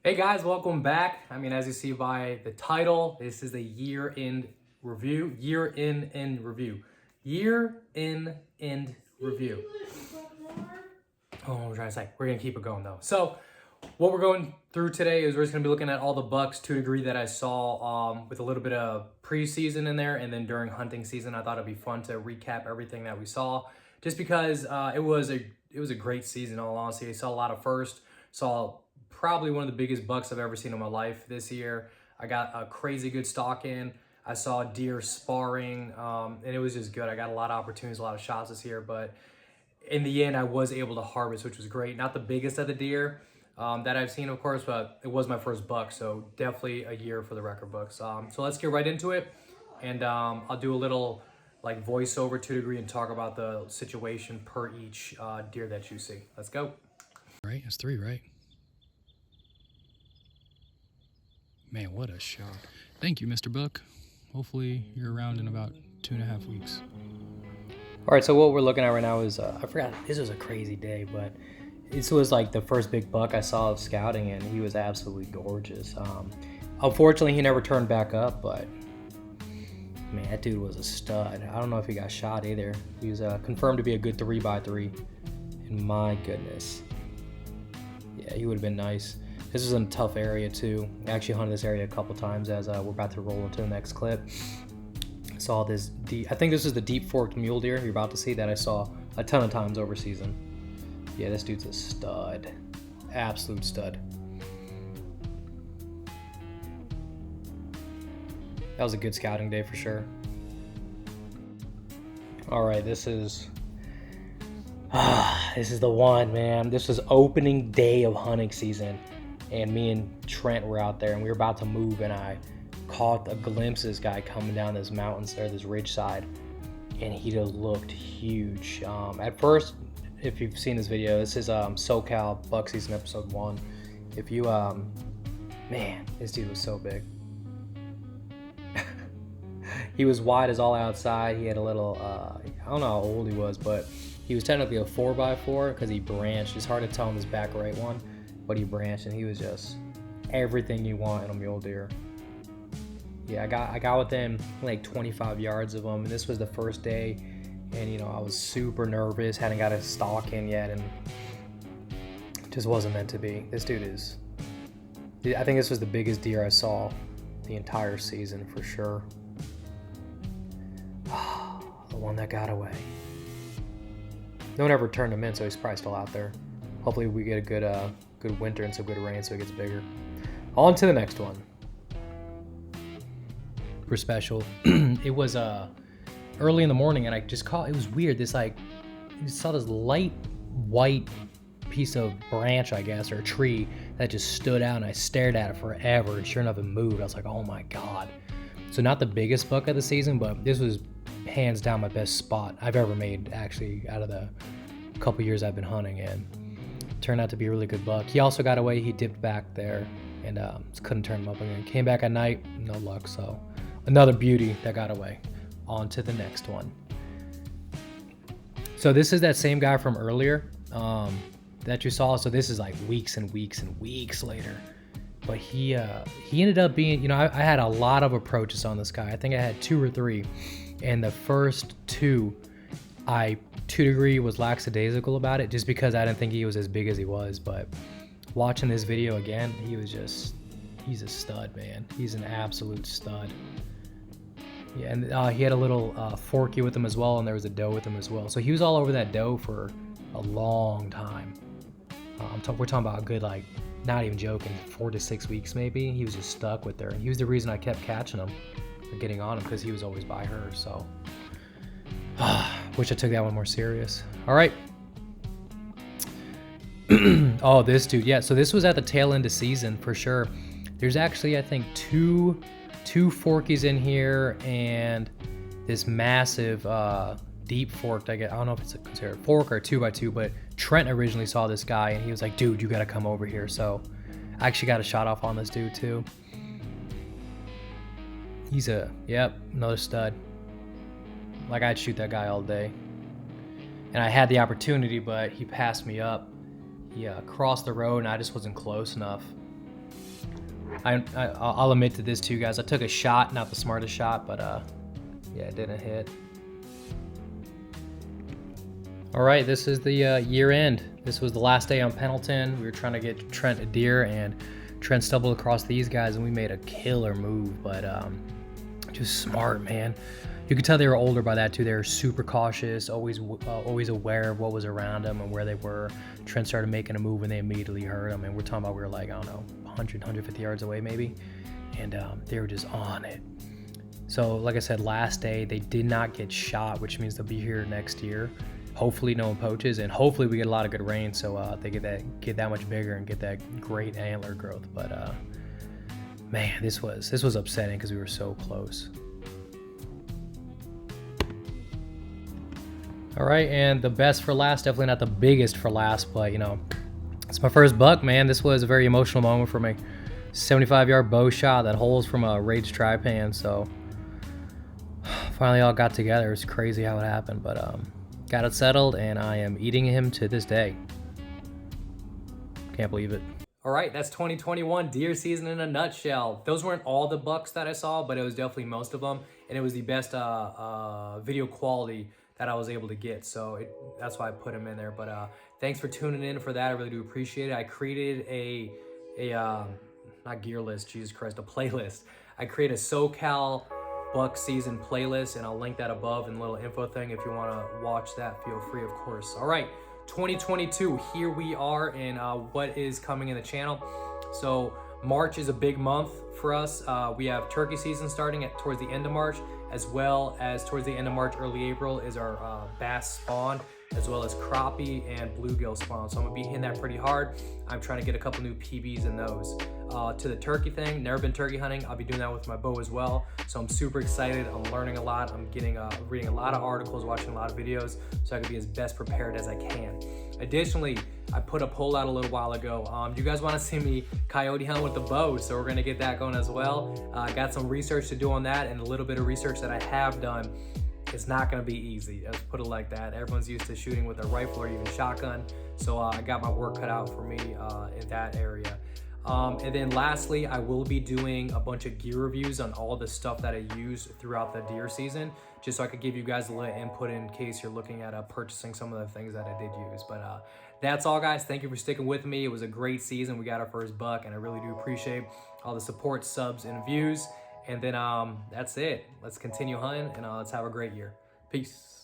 Hey guys, welcome back. As you see by the title, this is the year-end review. Year-end review. Year-end review. Oh, I'm trying to say. We're going to keep it going though. So, what we're going through today is we're just going to be looking at all the bucks to a degree that I saw with a little bit of preseason in there, and then during hunting season, I thought it'd be fun to recap everything that we saw, just because it was a great season. In all honesty, I saw a lot of first. Saw probably one of the biggest bucks I've ever seen in my life this year. I got a crazy good stock in. I saw deer sparring, and it was just good. I got a lot of opportunities, a lot of shots this year, but in the end, I was able to harvest, which was great. Not the biggest of the deer that I've seen, of course, but it was my first buck, so definitely a year for the record books. So let's get right into it, and I'll do a little like voiceover to a degree and talk about the situation per each deer that you see. Let's go. Right, it's 3, right? Man, what a shot. Thank you, Mr. Buck. Hopefully you're around in about 2.5 weeks. All right, so what we're looking at right now is, I forgot, this was a crazy day, but this was like the first big buck I saw of scouting, and he was absolutely gorgeous. Unfortunately, he never turned back up, but man, that dude was a stud. I don't know if he got shot either. He was confirmed to be a good 3x3, and my goodness. Yeah, he would have been nice. This is in a tough area too. I actually hunted this area a couple times as we're about to roll into the next clip. I saw this deep, I think this is the deep forked mule deer you're about to see that I saw a ton of times over season. Yeah, this dude's a stud. Absolute stud. That was a good scouting day for sure. All right, this is the one, man. This was opening day of hunting season, and me and Trent were out there, and we were about to move, and I caught a glimpse of this guy coming down this mountain or this ridge side, and he just looked huge. At first, if you've seen this video, this is SoCal Buck Season episode 1. If you man, this dude was so big. He was wide as all outside. He had a little I don't know how old he was, but he was technically a 4x4 because he branched. It's hard to tell on this back right one, but he branched, and he was just everything you want in a mule deer. Yeah, I got within like 25 yards of him, and this was the first day, and I was super nervous, hadn't got a stalk in yet, and it just wasn't meant to be. This dude is, I think this was the biggest deer I saw the entire season for sure. The one that got away. No one ever turned him in, so he's probably still out there. Hopefully we get a good winter and some good rain so it gets bigger. On to the next one. For special, it was early in the morning, and I just caught, it was weird, this like, you saw this light white piece of branch, I guess, or a tree that just stood out, and I stared at it forever, and sure enough it moved. I was like, oh my god. So not the biggest buck of the season, but this was hands down my best spot I've ever made, actually, out of the couple years I've been hunting, and turned out to be a really good buck. He also got away. He dipped back there, and couldn't turn him up again. Came back at night, no luck. So another beauty that got away. On to the next one. So this is that same guy from earlier that you saw. So this is like weeks and weeks and weeks later. But he ended up being, I had a lot of approaches on this guy. I think I had 2 or 3. And the first 2, I to a degree was lackadaisical about it, just because I didn't think he was as big as he was. But watching this video again, he's a stud, man. He's an absolute stud. Yeah, and he had a little forky with him as well, and there was a doe with him as well. So he was all over that doe for a long time. We're talking about a good, like, not even joking, 4 to 6 weeks maybe. He was just stuck with her, and he was the reason I kept catching him or getting on him, because he was always by her. So wish I took that one more serious. All right. Oh, this dude. Yeah, so this was at the tail end of season for sure. There's actually, I think, two forkies in here, and this massive deep forked, I don't know if it's considered a fork or a 2x2, but Trent originally saw this guy, and he was like, dude, you gotta come over here. So I actually got a shot off on this dude too. He's another stud. Like, I'd shoot that guy all day. And I had the opportunity, but he passed me up. He crossed the road, and I just wasn't close enough. I'll admit to this too, guys. I took a shot, not the smartest shot, but yeah, it didn't hit. All right, this is the year end. This was the last day on Pendleton. We were trying to get Trent a deer, and Trent stumbled across these guys, and we made a killer move, but just smart, man. You could tell they were older by that too. They were super cautious, always aware of what was around them and where they were. Trent started making a move, and they immediately heard them, and we're talking about we were like, I don't know, 100, 150 yards away maybe, and they were just on it. So like I said, last day, they did not get shot, which means they'll be here next year. Hopefully no one poaches, and hopefully we get a lot of good rain, so they get that much bigger and get that great antler growth. But man, this was upsetting because we were so close. All right, and the best for last, definitely not the biggest for last, but you know, it's my first buck, man. This was a very emotional moment for me. 75-yard bow shot that holes from a Rage tri-pan, so finally all got together. It's crazy how it happened, but got it settled, and I am eating him to this day. Can't believe it. All right, that's 2021 deer season in a nutshell. Those weren't all the bucks that I saw, but it was definitely most of them, and it was the best video quality that I was able to get, so that's why I put them in there. But thanks for tuning in for that. I really do appreciate it. I created a not gear list, Jesus Christ, a playlist. I created a SoCal buck season playlist, and I'll link that above in the little info thing. If you want to watch that, feel free, of course. All right, 2022, here we are, and what is coming in the channel. So March is a big month for us. We have turkey season starting towards the end of March, as well as towards the end of March, early April is our bass spawn, as well as crappie and bluegill spawn. So I'm gonna be hitting that pretty hard. I'm trying to get a couple new PBs in those. To the turkey thing, never been turkey hunting. I'll be doing that with my bow as well. So I'm super excited. I'm learning a lot. I'm reading a lot of articles, watching a lot of videos, so I can be as best prepared as I can. Additionally, I put a poll out a little while ago. Do you guys want to see me coyote hunt with the bow? So we're gonna get that going as well. I got some research to do on that, and a little bit of research that I have done. It's not gonna be easy, let's put it like that. Everyone's used to shooting with a rifle or even shotgun, so I got my work cut out for me in that area. And then lastly, I will be doing a bunch of gear reviews on all the stuff that I use throughout the deer season, just so I could give you guys a little input in case you're looking at purchasing some of the things that I did use. But that's all, guys. Thank you for sticking with me. It was a great season. We got our first buck, and I really do appreciate all the support, subs, and views. And then that's it. Let's continue hunting, and let's have a great year. Peace.